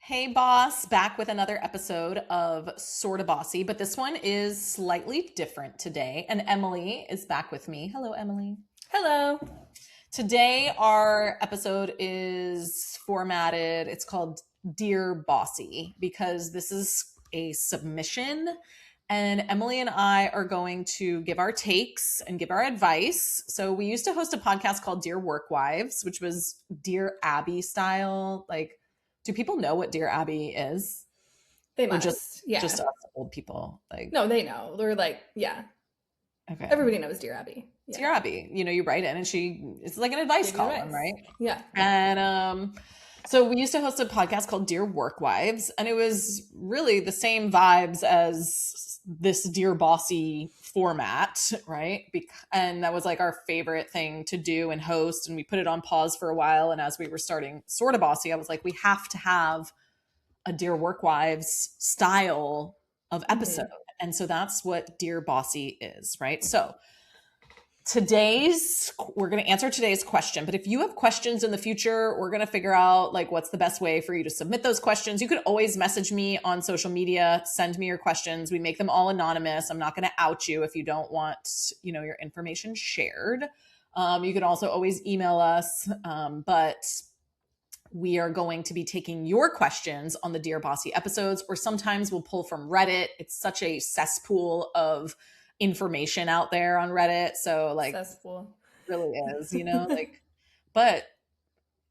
Hey boss, back with another episode of Sorta Bossy, but this one is slightly different today. And Emily is back with me. Hello, Emily. Hello. Today, our episode is formatted, it's called Dear Bossy, because this is a submission. And Emily and I are going to give our takes and give our advice. So, we used to host a podcast called Dear Work Wives, which was Dear Abby style. Like, do people know what Dear Abby is? They Or must. Yeah. just us old people? Like, No, they know. They're like, yeah. okay. Everybody knows Dear Abby. Yeah. Dear Abby, you write in and it's like an advice Give you column, advice. right? Yeah. And so we used to host a podcast called Dear Work Wives, and it was really the same vibes as this Dear Bossy format, right? And that was like our favorite thing to do and host, and we put it on pause for a while. And as we were starting Sorta Bossy, I was like, we have to have a Dear Work Wives style of episode. Mm-hmm. And so that's what Dear Bossy is, right? So we're going to answer today's question, but if you have questions in the future, we're going to figure out like what's the best way for you to submit those questions. You can always message me on social media, send me your questions. We make them all anonymous. I'm not going to out you if you don't want, your information shared. You can also always email us, but we are going to be taking your questions on the Dear Bossy episodes, or sometimes we'll pull from Reddit. It's such a cesspool of information out there on Reddit. So like Cesspool. really is, but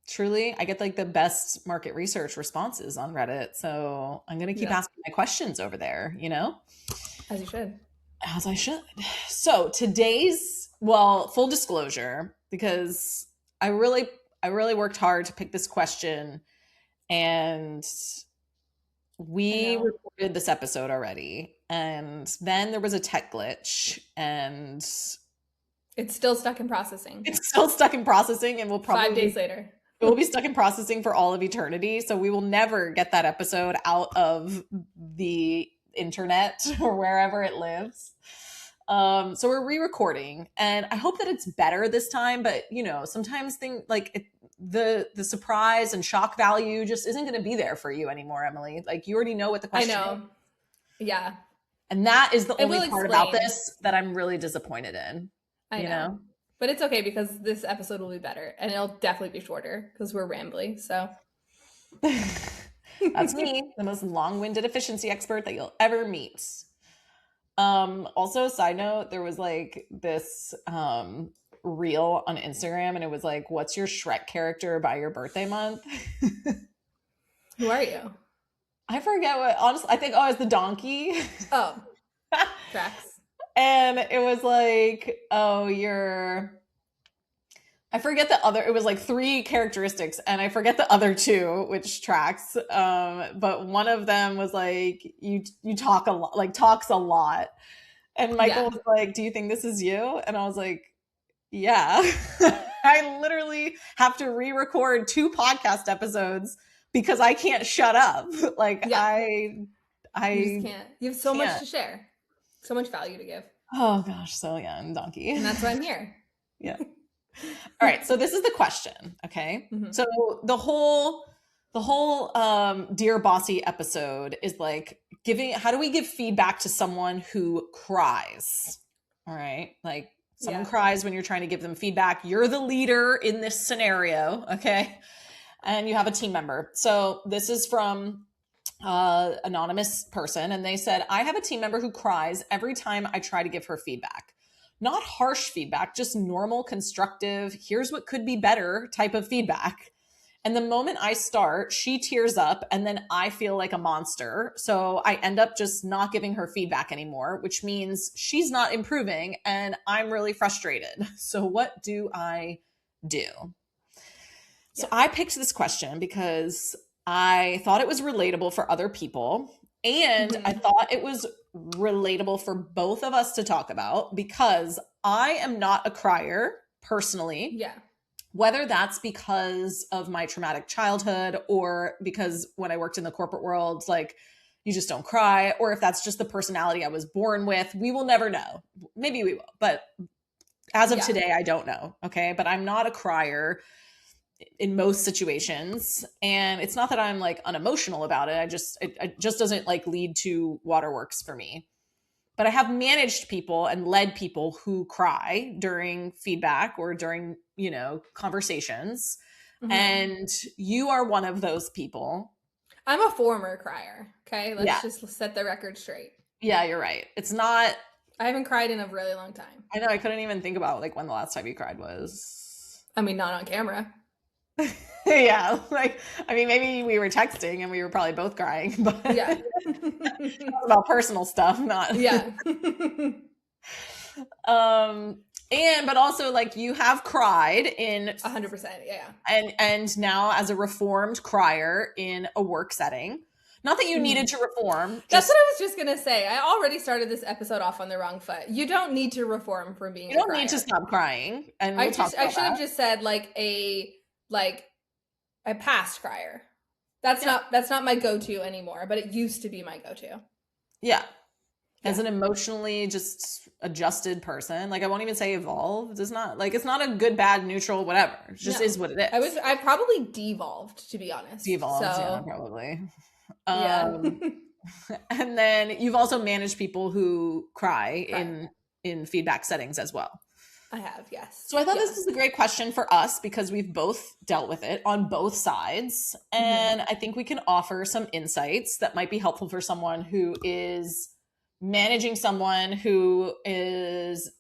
truly I get like the best market research responses on Reddit. So I'm going to keep asking my questions over there, As you should. As I should. So full disclosure, because I really worked hard to pick this question, and we recorded this episode already, and then there was a tech glitch, and it's still stuck in processing. And we'll probably 5 days later. It will be stuck in processing for all of eternity. So we will never get that episode out of the internet or wherever it lives. So we're re-recording, and I hope that it's better this time. But sometimes the surprise and shock value just isn't going to be there for you anymore, Emily. Like, you already know what the question is. I know. Yeah. And that is the only part about this that I'm really disappointed in. I know. But it's okay, because this episode will be better, and it'll definitely be shorter because we're rambly. So that's me, the most long-winded efficiency expert that you'll ever meet. Also, side note, there was like this reel on Instagram, and it was like, what's your Shrek character by your birthday month? Who are you? I forget what, honestly, I think, it's the donkey. Oh, tracks. And it was like, I forget the other, it was like 3 characteristics, and I forget the other 2, which tracks. But one of them was like, you talk a lot, like talks a lot. And Michael was like, do you think this is you? And I was like, yeah. I literally have to re-record 2 podcast episodes because I can't shut up. Like, I you just can't. You have so much to share. So much value to give. Oh gosh, so yeah, I'm donkey. And that's why I'm here. Yeah. All right, so this is the question, okay? Mm-hmm. So the whole Dear Bossy episode is like how do we give feedback to someone who cries? All right? Like, someone cries when you're trying to give them feedback. You're the leader in this scenario, okay? And you have a team member. So this is from anonymous person, and they said, I have a team member who cries every time I try to give her feedback. Not harsh feedback, just normal, constructive, here's what could be better type of feedback. And the moment I start, she tears up, and then I feel like a monster. So I end up just not giving her feedback anymore, which means she's not improving, and I'm really frustrated. So what do I do? So I picked this question because I thought it was relatable for other people, and I thought it was relatable for both of us to talk about, because I am not a crier personally. Yeah. Whether that's because of my traumatic childhood, or because when I worked in the corporate world, like, you just don't cry, or if that's just the personality I was born with, we will never know. Maybe we will, but as of today, I don't know. Okay. But I'm not a crier. in most situations. And it's not that I'm like unemotional about it. It just doesn't like lead to waterworks for me. But I have managed people and led people who cry during feedback or during, conversations. Mm-hmm. And you are one of those people. I'm a former crier. Okay. Let's just set the record straight. Yeah, you're right. It's not. I haven't cried in a really long time. I know. I couldn't even think about like when the last time you cried was. I mean, not on camera. Yeah. Like, I mean, maybe we were texting and we were probably both crying, but yeah. about personal stuff, not. Yeah. But also like you have cried in 100%. Yeah. And now as a reformed crier in a work setting. Not that you needed to reform. That's what I was just going to say. I already started this episode off on the wrong foot. You don't need to reform from being a crier. You don't need to stop crying. And I should have just said like a past crier. That's not my go-to anymore, but it used to be my go-to. Yeah. As an emotionally just adjusted person, like I won't even say evolved. It's not like, it's not a good, bad, neutral, whatever. It just is what it is. I probably devolved, to be honest. Devolved, yeah, probably. And then you've also managed people who cry in feedback settings as well. I have, yes. So I thought this was a great question for us because we've both dealt with it on both sides. And I think we can offer some insights that might be helpful for someone who is managing someone who is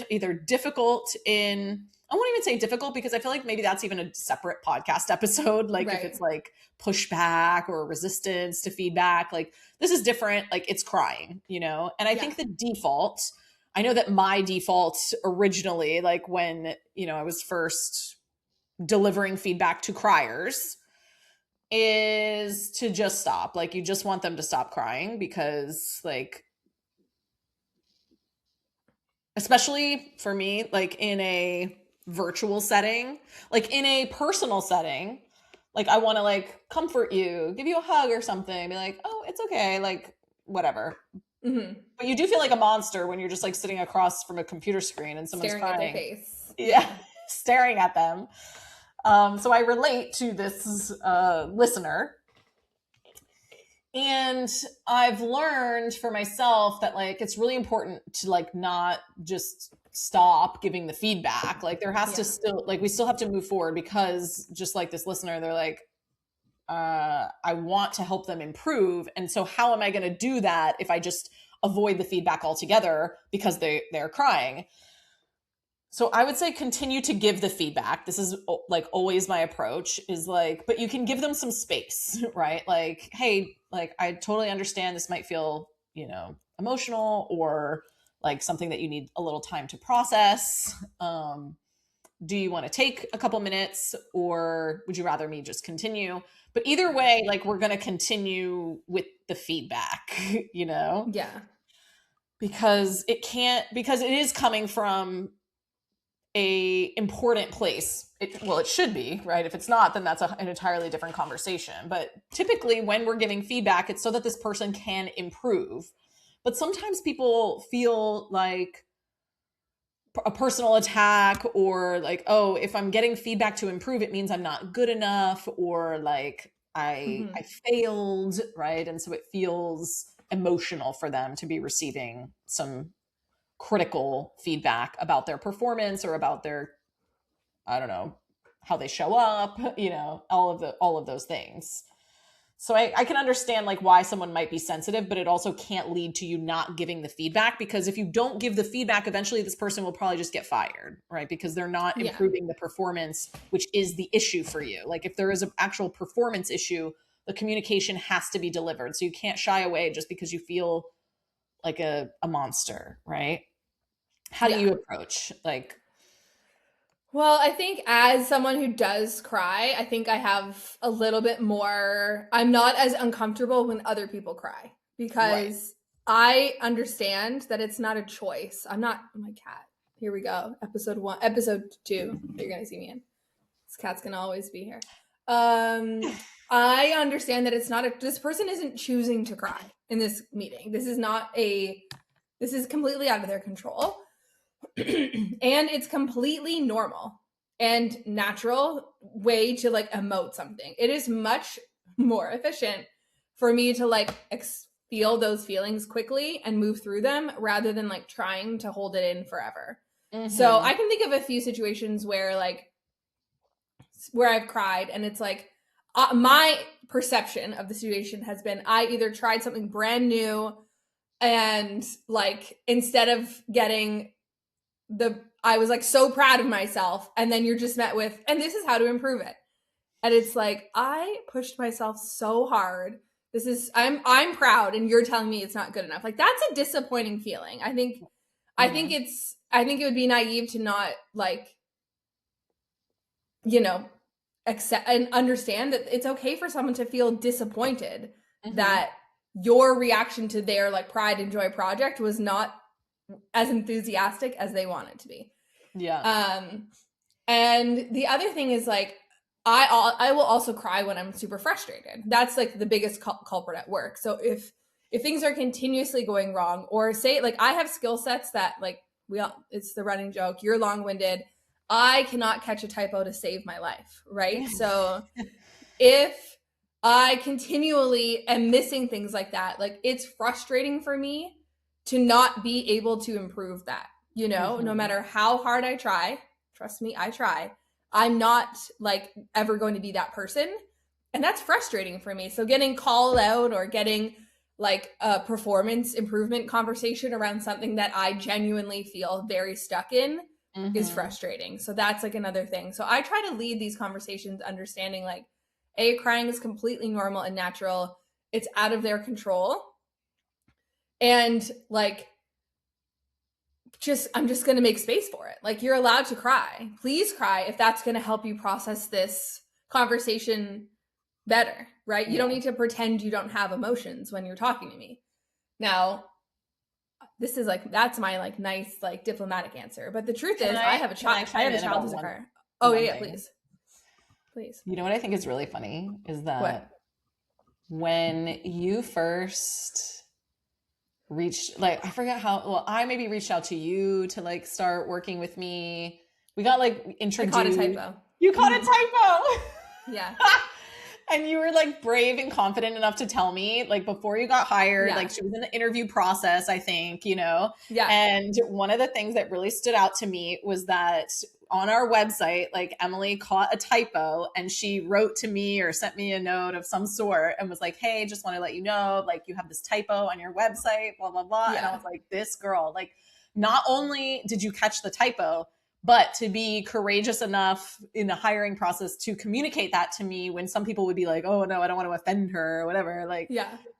either difficult in, I won't even say difficult because I feel like maybe that's even a separate podcast episode. Like if it's like pushback or resistance to feedback, like this is different. Like it's crying, and I think the default, I know that my default originally, like when, I was first delivering feedback to criers, is to just stop. Like you just want them to stop crying because like, especially for me, like in a virtual setting, like in a personal setting, like I want to like comfort you, give you a hug or something, be like, oh, it's okay. Like whatever. Mm-hmm. But you do feel like a monster when you're just like sitting across from a computer screen and someone's staring crying. At their face. Yeah. Staring at them. So I relate to this listener. And I've learned for myself that like it's really important to like not just stop giving the feedback. Like there has to still, like we still have to move forward because just like this listener, they're like, I want to help them improve. And so how am I going to do that if I just avoid the feedback altogether because they're crying? So I would say continue to give the feedback. This is like always my approach is like, but you can give them some space, right? Like, hey, like I totally understand this might feel, emotional or like something that you need a little time to process. Do you want to take a couple minutes or would you rather me just continue? But either way, like we're going to continue with the feedback, Yeah. Because it is coming from a important place. It should be, right? If it's not, then that's an entirely different conversation. But typically when we're giving feedback, it's so that this person can improve. But sometimes people feel like a personal attack or like, oh, if I'm getting feedback to improve, it means I'm not good enough or like I failed, right? And so it feels emotional for them to be receiving some critical feedback about their performance or about their, I don't know, how they show up, all of those things. So I can understand like why someone might be sensitive, but it also can't lead to you not giving the feedback because if you don't give the feedback, eventually this person will probably just get fired, right? Because they're not improving the performance, which is the issue for you. Like if there is an actual performance issue, the communication has to be delivered. So you can't shy away just because you feel like a monster, right? How do you approach like? Well, I think as someone who does cry, I think I have a little bit more, I'm not as uncomfortable when other people cry because I understand that it's not a choice. I'm not, oh my cat, here we go. Episode 2, you're going to see me in. This cat's going to always be here. I understand that it's not this person isn't choosing to cry in this meeting. This is completely out of their control. And it's completely normal. and natural way to like emote something. It is much more efficient for me to like feel those feelings quickly and move through them rather than like trying to hold it in forever. So I can think of a few situations where I've cried, and it's like my perception of the situation has been I either tried something brand new, and like instead of getting I was like so proud of myself, and then you're just met with, and this is how to improve it. And it's like, I pushed myself so hard. I'm proud, and you're telling me it's not good enough. Like, that's a disappointing feeling. I think it would be naive to not like, accept and understand that it's okay for someone to feel disappointed that your reaction to their like pride and joy project was not as enthusiastic as they want it to be. Yeah. And the other thing is like, I will also cry when I'm super frustrated. That's like the biggest culprit at work. So if things are continuously going wrong, or say like I have skill sets that like it's the running joke, you're long-winded, I cannot catch a typo to save my life, right? So if I continually am missing things like that, like it's frustrating for me to not be able to improve that, no matter how hard I try. Trust me, I try. I'm not like ever going to be that person. And that's frustrating for me. So getting called out or getting like a performance improvement conversation around something that I genuinely feel very stuck in is frustrating. So that's like another thing. So I try to lead these conversations understanding like, crying is completely normal and natural. It's out of their control. And like, I'm just going to make space for it. Like, you're allowed to cry. Please cry if that's going to help you process this conversation better, right? You don't need to pretend you don't have emotions when you're talking to me. Now, this is like, that's my like nice, like diplomatic answer. But the truth is I have a child who's a crier. Oh yeah, please. Please. You know what I think is really funny is that when you first reached, like, I forget how, well, I maybe reached out to you to like start working with me. We got like introduced. I caught a typo. You caught a typo. Yeah. And you were like brave and confident enough to tell me like before you got hired, like she was in the interview process, I think, Yeah. And one of the things that really stood out to me was that on our website, like Emily caught a typo and she wrote to me or sent me a note of some sort and was like, hey, just want to let you know, like you have this typo on your website, blah, blah, blah. Yeah. And I was like, this girl, like not only did you catch the typo, but to be courageous enough in the hiring process to communicate that to me when some people would be like, oh no, I don't want to offend her or whatever. Like,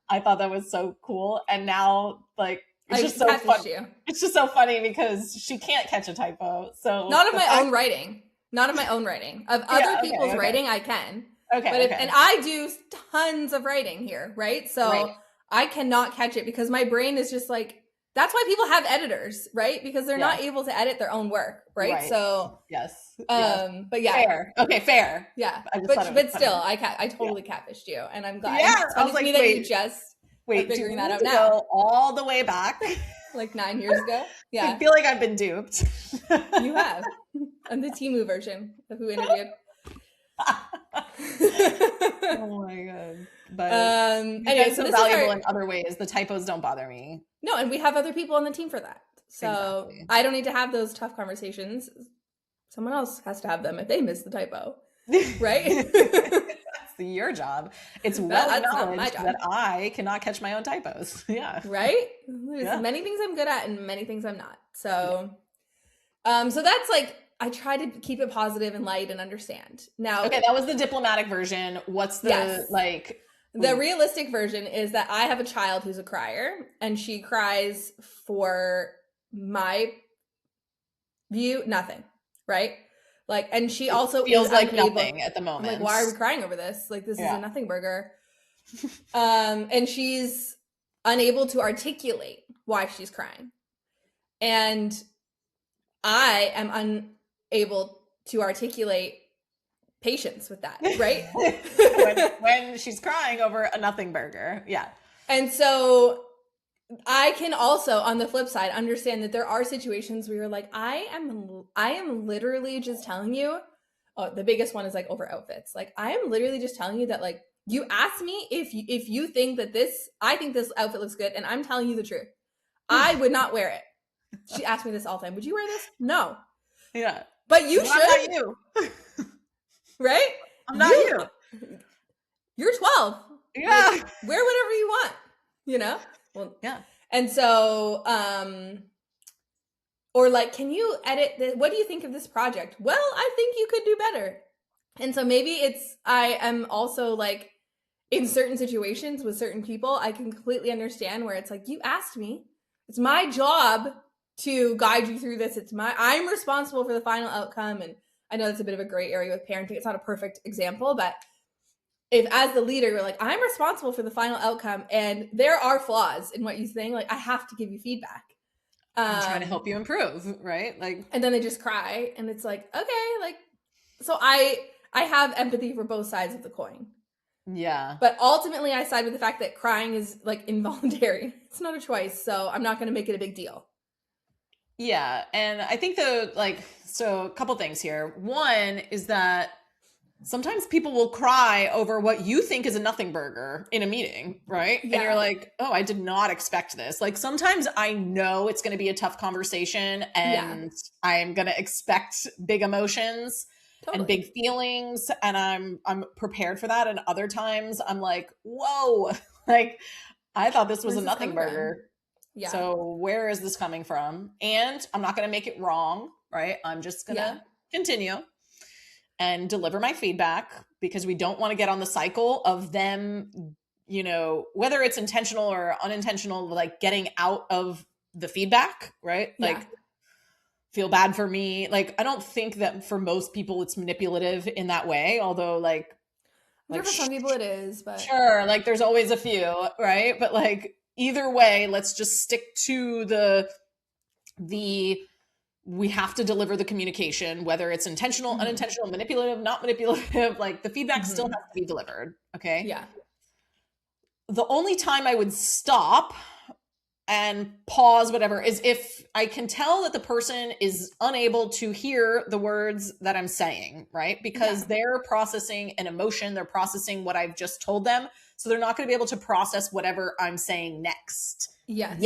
I thought that was so cool. And now like, it's just so funny. It's just so funny because she can't catch a typo. So not of my own writing. Of other people's writing, I can. Okay. And I do tons of writing here, right? So I cannot catch it because my brain is just like, that's why people have editors, right? Because they're not able to edit their own work, right? So but yeah, fair. Okay, fair. Yeah, but still, I totally catfished you, and I'm glad. Yeah, I was like, that you just figuring that out now. Go all the way back, like 9 years ago. Yeah, I feel like I've been duped. You have. I'm the Temu version of who interviewed. Oh my god! But anyway, so this valuable in other ways. The typos don't bother me. No, and we have other people on the team for that. So I don't need to have those tough conversations. Someone else has to have them if they miss the typo, right? That's your job. It's well acknowledged that I cannot catch my own typos. Yeah, right. There's many things I'm good at and many things I'm not. So, so that's like. I try to keep it positive and light and understand. Now, okay, that was the diplomatic version. What's the like? The realistic version is that I have a child who's a crier, and she cries for my view, nothing, right? Like, and she also feels like nothing at the moment. I'm like, why are we crying over this? Like, this is a nothing burger. And she's unable to articulate why she's crying, and I am unable to articulate patience with that, right? when she's crying over a nothing burger. Yeah. And so I can also, on the flip side, understand that there are situations where you're like, I am literally just telling you. Oh, the biggest one is like over outfits. Like, I am literally just telling you that, like, you asked me if you think that I think this outfit looks good, and I'm telling you the truth. I would not wear it. She asked me this all the time. Would you wear this? No. Yeah. But you should. I'm not you. Right? I'm not you. You're 12. Yeah. Like, wear whatever you want, you know? Well, yeah. And so, or like, can you edit this? What do you think of this project? Well, I think you could do better. And so maybe I am also like, in certain situations with certain people, I can completely understand where it's like, you asked me. It's my job to guide you through this. I'm responsible for the final outcome. And I know that's a bit of a gray area with parenting. It's not a perfect example, but if as the leader, you're like, I'm responsible for the final outcome and there are flaws in what you think, like, I have to give you feedback. I'm trying to help you improve, right? Like, and then they just cry and it's like, okay, like, so I have empathy for both sides of the coin. Yeah. But ultimately I side with the fact that crying is like involuntary. It's not a choice. So I'm not going to make it a big deal. Yeah. And I think so a couple things here. One is that sometimes people will cry over what you think is a nothing burger in a meeting, right? Yeah. And you're like, oh, I did not expect this. Like, sometimes I know it's going to be a tough conversation and I'm going to expect big emotions and big feelings, and I'm prepared for that. And other times I'm like, whoa, like, I thought this was a nothing burger. Yeah. So where is this coming from? And I'm not going to make it wrong, right? I'm just going to continue and deliver my feedback, because we don't want to get on the cycle of them, you know, whether it's intentional or unintentional, like getting out of the feedback, right? Like, feel bad for me. Like, I don't think that for most people it's manipulative in that way, although like for some people it is, but sure, like there's always a few, right? But like, either way, let's just stick to the we have to deliver the communication, whether it's intentional, unintentional, manipulative, not manipulative, like the feedback still has to be delivered. Okay. Yeah. The only time I would stop and pause, whatever, is if I can tell that the person is unable to hear the words that I'm saying, right? Because they're processing an emotion, they're processing what I've just told them. So they're not going to be able to process whatever I'm saying next yet.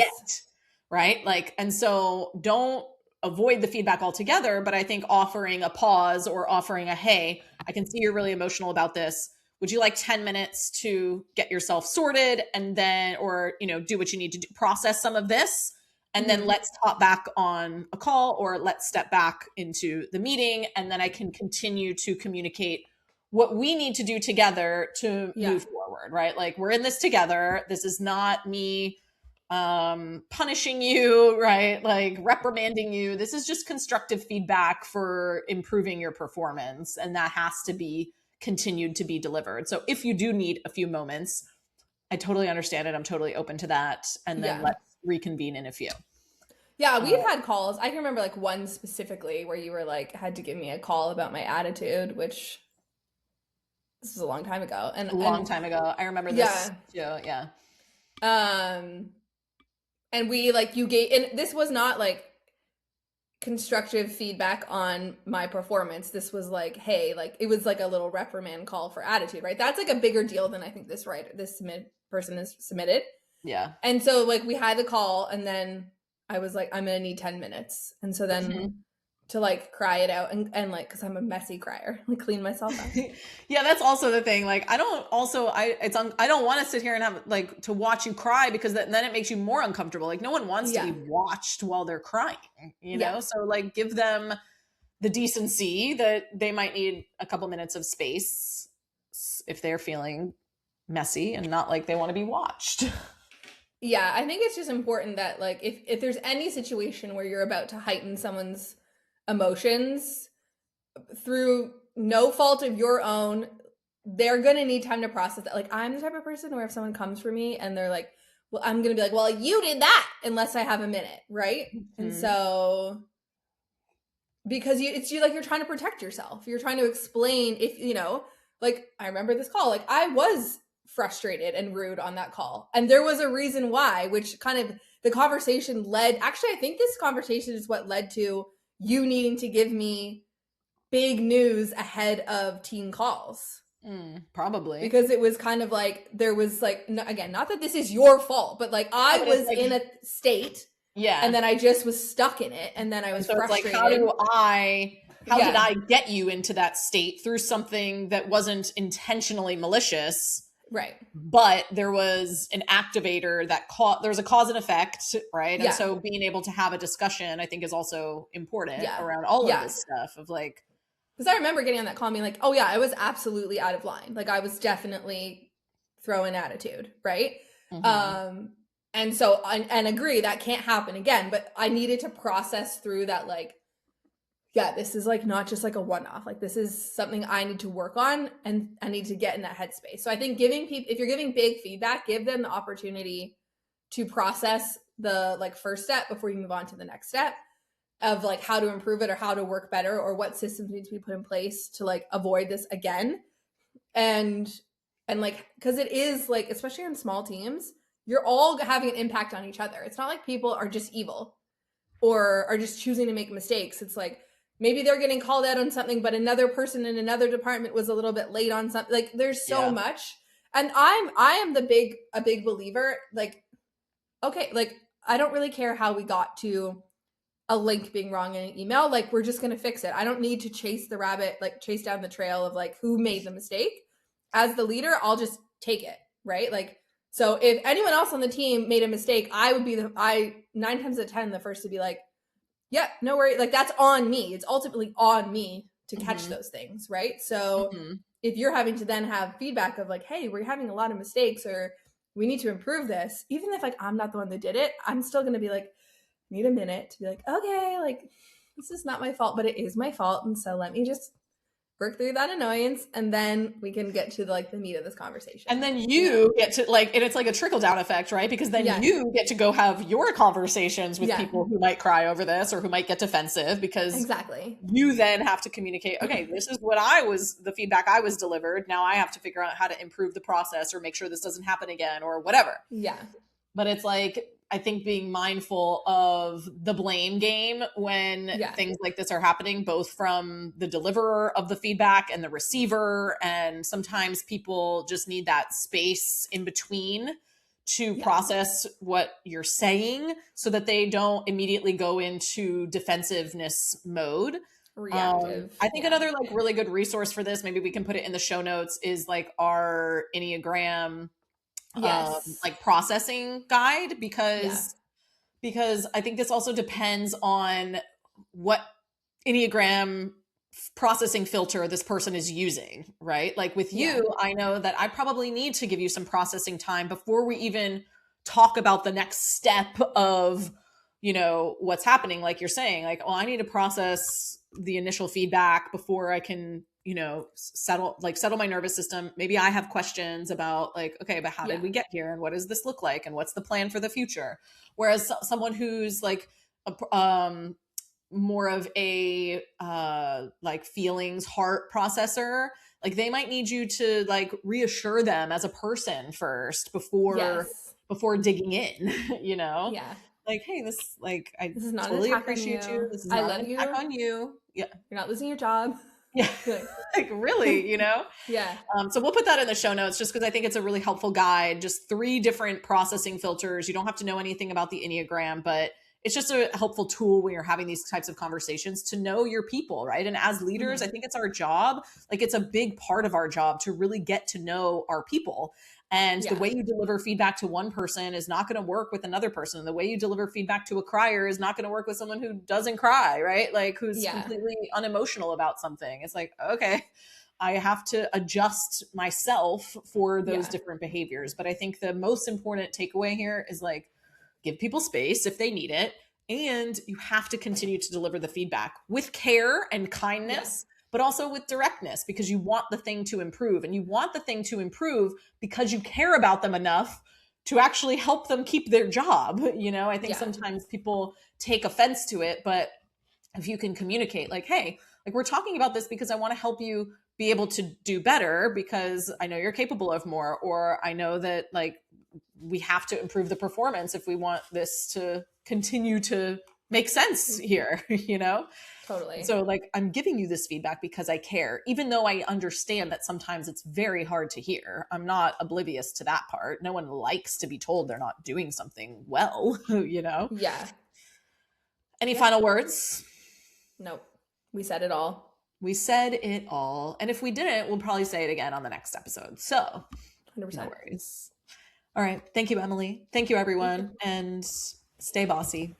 Right. Like, and so don't avoid the feedback altogether, but I think offering a pause or offering a, hey, I can see you're really emotional about this. Would you like 10 minutes to get yourself sorted and then, or, you know, do what you need to do, process some of this, and then let's hop back on a call, or let's step back into the meeting. And then I can continue to communicate what we need to do together to move forward, right? Like, we're in this together. This is not me punishing you, right? Like reprimanding you. This is just constructive feedback for improving your performance. And that has to be continued to be delivered. So if you do need a few moments, I totally understand it. I'm totally open to that. And then let's reconvene in a few. Yeah, we've had calls. I can remember like one specifically where you were like, had to give me a call about my attitude, which this was a long time ago. And a long time ago. I remember this too. Yeah. And we like, you gave, and this was not like constructive feedback on my performance. This was like, hey, like, it was like a little reprimand call for attitude, right? That's like a bigger deal than I think this person has submitted. Yeah. And so like we had the call, and then I was like, I'm gonna need 10 minutes. And so then to like cry it out and like, cause I'm a messy crier, like clean myself up. Yeah. That's also the thing. Like, I don't want to sit here and have like to watch you cry, because then it makes you more uncomfortable. Like, no one wants to be watched while they're crying, you know? So like, give them the decency that they might need a couple minutes of space if they're feeling messy and not like they want to be watched. Yeah. I think it's just important that like, if there's any situation where you're about to heighten someone's emotions through no fault of your own, they're gonna need time to process that. Like, I'm the type of person where if someone comes for me and they're like, well, I'm gonna be like, well, you did that, unless I have a minute, right? And so because it's like you're trying to protect yourself, you're trying to explain, if you know, like, I remember this call, like I was frustrated and rude on that call. And there was a reason why, which kind of the conversation led, actually, I think this conversation is what led to you needing to give me big news ahead of team calls. Probably. Because it was kind of like, there was like, again, not that this is your fault, but like I was like, in a state. Yeah. And then I just was stuck in it. And then I was so frustrated. It's like, how did I get you into that state through something that wasn't intentionally malicious? Right. But there was an activator that there was a cause and effect, right? And so being able to have a discussion, I think, is also important around all of this stuff of like, because I remember getting on that call being like, oh yeah, I was absolutely out of line. Like I was definitely throwing attitude, right? And so, and agree that can't happen again, but I needed to process through that, like, yeah, this is like not just like a one-off. Like this is something I need to work on and I need to get in that headspace. So I think giving people, if you're giving big feedback, give them the opportunity to process the like first step before you move on to the next step of like how to improve it or how to work better or what systems need to be put in place to like avoid this again. And like, cause it is like, especially in small teams, you're all having an impact on each other. It's not like people are just evil or are just choosing to make mistakes. It's like, maybe they're getting called out on something, but another person in another department was a little bit late on something. Like there's so much. And I am a big believer, like, okay, like I don't really care how we got to a link being wrong in an email. Like we're just going to fix it. I don't need to chase the rabbit, like chase down the trail of like who made the mistake. As the leader, I'll just take it. Right. Like, so if anyone else on the team made a mistake, I would be 9 times out of 10, the first to be like, yeah, no worry. Like that's on me. It's ultimately on me to catch those things. Right. So if you're having to then have feedback of like, hey, we're having a lot of mistakes or we need to improve this, even if like, I'm not the one that did it, I'm still going to be like, need a minute to be like, okay, like this is not my fault, but it is my fault. And so let me just work through that annoyance and then we can get to the meat of this conversation. And then you get to like, and it's like a trickle down effect, right? Because then you get to go have your conversations with people who might cry over this or who might get defensive because you then have to communicate, okay, this is what the feedback I was delivered. Now I have to figure out how to improve the process or make sure this doesn't happen again or whatever. Yeah. But it's like, I think being mindful of the blame game when things like this are happening, both from the deliverer of the feedback and the receiver. And sometimes people just need that space in between to process what you're saying so that they don't immediately go into defensive-ness mode. Reactive. I think another like really good resource for this, maybe we can put it in the show notes, is like our Enneagram like processing guide because I think this also depends on what Enneagram processing filter this person is using, right? Like with you, I know that I probably need to give you some processing time before we even talk about the next step of, what's happening. Like you're saying, like, oh, I need to process the initial feedback before I can settle my nervous system. Maybe I have questions about like, okay, but how did we get here? And what does this look like? And what's the plan for the future? Whereas someone who's like, more of a, like feelings, heart processor, like they might need you to like reassure them as a person first before digging in, Yeah. Like, hey, this is not totally an attack appreciate on you. you. This is I not love an attack on you. Yeah. You're not losing your job. Yeah. Like really, Yeah. So we'll put that in the show notes just because I think it's a really helpful guide. Just 3 different processing filters. You don't have to know anything about the Enneagram, but it's just a helpful tool when you're having these types of conversations to know your people, right? And as leaders, I think it's our job, like it's a big part of our job to really get to know our people. And the way you deliver feedback to one person is not going to work with another person. The way you deliver feedback to a crier is not going to work with someone who doesn't cry, right? Like who's completely unemotional about something. It's like, okay, I have to adjust myself for those different behaviors. But I think the most important takeaway here is like, give people space if they need it. And you have to continue to deliver the feedback with care and kindness, but also with directness because you want the thing to improve. And you want the thing to improve because you care about them enough to actually help them keep their job. I think sometimes people take offense to it, but if you can communicate like, hey, like we're talking about this because I want to help you be able to do better because I know you're capable of more, or I know that like we have to improve the performance if we want this to continue to make sense here, you know? Totally. So like, I'm giving you this feedback because I care, even though I understand that sometimes it's very hard to hear. I'm not oblivious to that part. No one likes to be told they're not doing something well, you know? Yeah. Any final words? Nope. We said it all. We said it all. And if we didn't, we'll probably say it again on the next episode. So 100%. no worries. All right. Thank you, Emily. Thank you, everyone. And stay bossy.